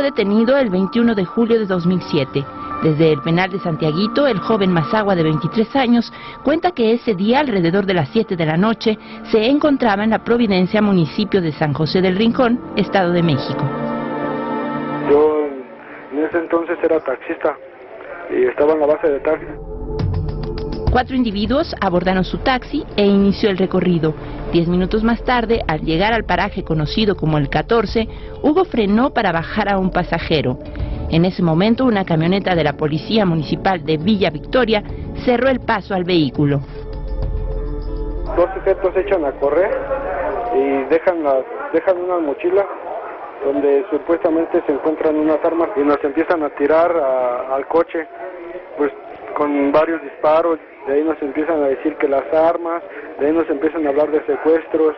detenido el 21 de julio de 2007. Desde el penal de Santiaguito, el joven Mazagua de 23 años cuenta que ese día, alrededor de las 7 de la noche, se encontraba en La Providencia, municipio de San José del Rincón, Estado de México. Yo en ese entonces era taxista y estaba en la base de taxi. 4 individuos abordaron su taxi e inició el recorrido. 10 minutos más tarde, al llegar al paraje conocido como el 14, Hugo frenó para bajar a un pasajero. En ese momento, una camioneta de la Policía Municipal de Villa Victoria cerró el paso al vehículo. 2 sujetos echan a correr y dejan una mochila donde supuestamente se encuentran unas armas y nos empiezan a tirar al coche, pues con varios disparos. De ahí nos empiezan a decir que las armas, de ahí nos empiezan a hablar de secuestros,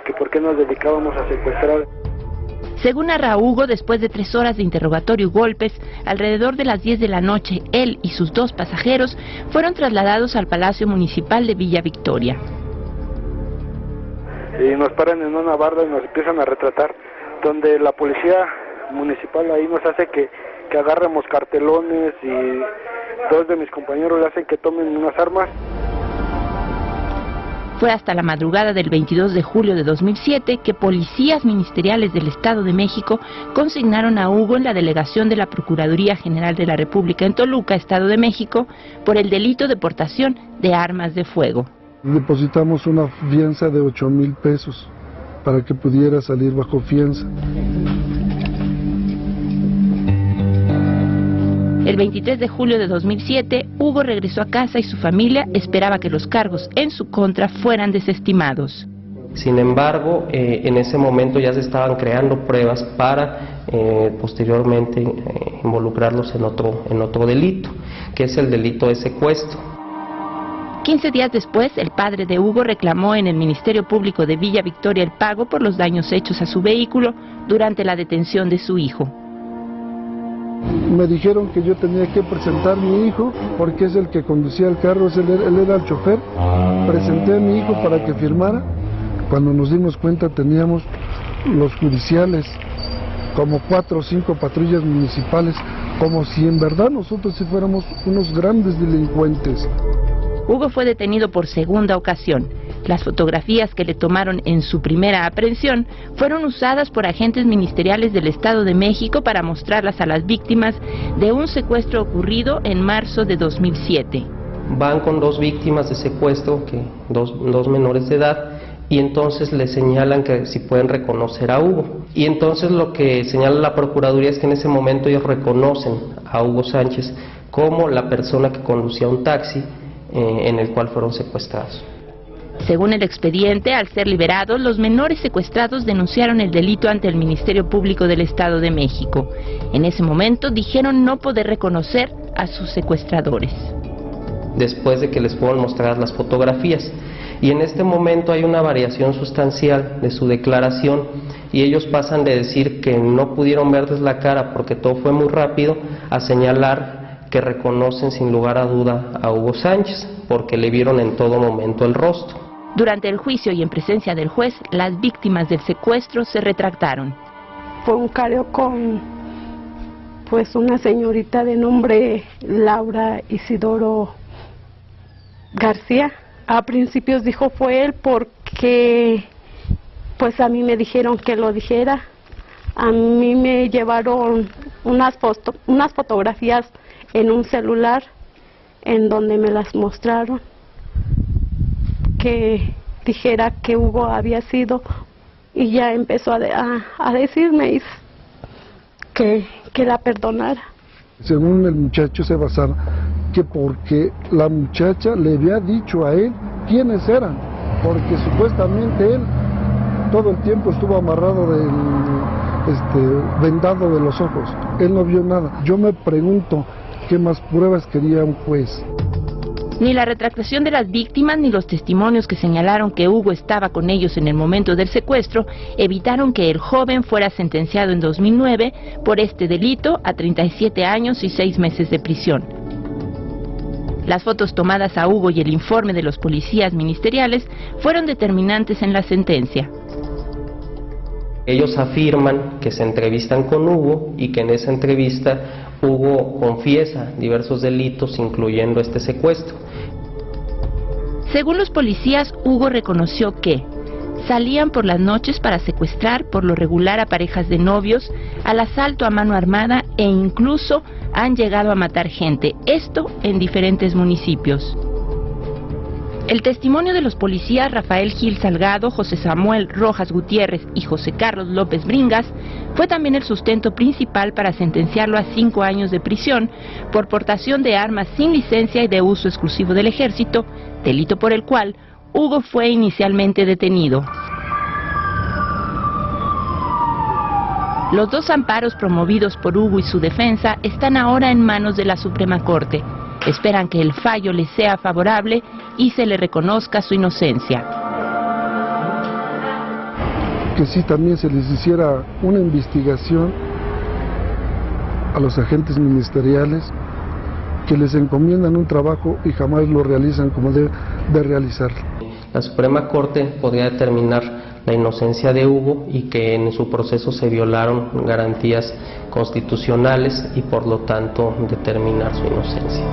que por qué nos dedicábamos a secuestrar. Según narra Hugo, después de 3 horas de interrogatorio y golpes, alrededor de las 10 de la noche, él y sus 2 pasajeros fueron trasladados al Palacio Municipal de Villa Victoria. Y nos paran en una barda y nos empiezan a retratar, donde la policía municipal ahí nos hace que agarremos cartelones y 2 de mis compañeros le hacen que tomen unas armas. Fue hasta la madrugada del 22 de julio de 2007 que policías ministeriales del Estado de México consignaron a Hugo en la delegación de la Procuraduría General de la República en Toluca, Estado de México, por el delito de portación de armas de fuego. Depositamos una fianza de 8,000 pesos para que pudiera salir bajo fianza. El 23 de julio de 2007, Hugo regresó a casa y su familia esperaba que los cargos en su contra fueran desestimados. Sin embargo, en ese momento ya se estaban creando pruebas para posteriormente involucrarlos en otro delito, que es el delito de secuestro. 15 días después, el padre de Hugo reclamó en el Ministerio Público de Villa Victoria el pago por los daños hechos a su vehículo durante la detención de su hijo. Me dijeron que yo tenía que presentar a mi hijo porque es el que conducía el carro, él era el chofer. Presenté a mi hijo para que firmara. Cuando nos dimos cuenta teníamos los judiciales, como 4 o 5 patrullas municipales, como si en verdad nosotros sí fuéramos unos grandes delincuentes. Hugo fue detenido por segunda ocasión. Las fotografías que le tomaron en su primera aprehensión fueron usadas por agentes ministeriales del Estado de México para mostrarlas a las víctimas de un secuestro ocurrido en marzo de 2007. Van con 2 víctimas de secuestro, dos menores de edad, y entonces le señalan que si pueden reconocer a Hugo. Y entonces lo que señala la Procuraduría es que en ese momento ellos reconocen a Hugo Sánchez como la persona que conducía un taxi en el cual fueron secuestrados. Según el expediente, al ser liberados, los menores secuestrados denunciaron el delito ante el Ministerio Público del Estado de México. En ese momento dijeron no poder reconocer a sus secuestradores. Después de que les fueron mostradas las fotografías. Y en este momento hay una variación sustancial de su declaración y ellos pasan de decir que no pudieron verles la cara porque todo fue muy rápido a señalar que reconocen sin lugar a duda a Hugo Sánchez porque le vieron en todo momento el rostro. Durante el juicio y en presencia del juez, las víctimas del secuestro se retractaron. Fue un careo con una señorita de nombre Laura Isidoro García. A principios dijo fue él porque a mí me dijeron que lo dijera. A mí me llevaron unas fotografías en un celular en donde me las mostraron, que dijera que Hugo había sido, y ya empezó a decirme que la perdonara. Según el muchacho se basaba que porque la muchacha le había dicho a él quiénes eran, porque supuestamente él todo el tiempo estuvo amarrado vendado de los ojos, él no vio nada. Yo me pregunto qué más pruebas quería un juez. Ni la retractación de las víctimas ni los testimonios que señalaron que Hugo estaba con ellos en el momento del secuestro evitaron que el joven fuera sentenciado en 2009 por este delito a 37 años y 6 meses de prisión. Las fotos tomadas a Hugo y el informe de los policías ministeriales fueron determinantes en la sentencia. Ellos afirman que se entrevistan con Hugo y que en esa entrevista Hugo confiesa diversos delitos, incluyendo este secuestro. Según los policías, Hugo reconoció que salían por las noches para secuestrar por lo regular a parejas de novios, al asalto a mano armada e incluso han llegado a matar gente, esto en diferentes municipios. El testimonio de los policías Rafael Gil Salgado, José Samuel Rojas Gutiérrez y José Carlos López Bringas fue también el sustento principal para sentenciarlo a 5 años de prisión por portación de armas sin licencia y de uso exclusivo del ejército, delito por el cual Hugo fue inicialmente detenido. Los 2 amparos promovidos por Hugo y su defensa están ahora en manos de la Suprema Corte. Esperan que el fallo les sea favorable y se le reconozca su inocencia. Que sí también se les hiciera una investigación a los agentes ministeriales que les encomiendan un trabajo y jamás lo realizan como debe de realizarlo. La Suprema Corte podría determinar la inocencia de Hugo y que en su proceso se violaron garantías constitucionales y por lo tanto determinar su inocencia.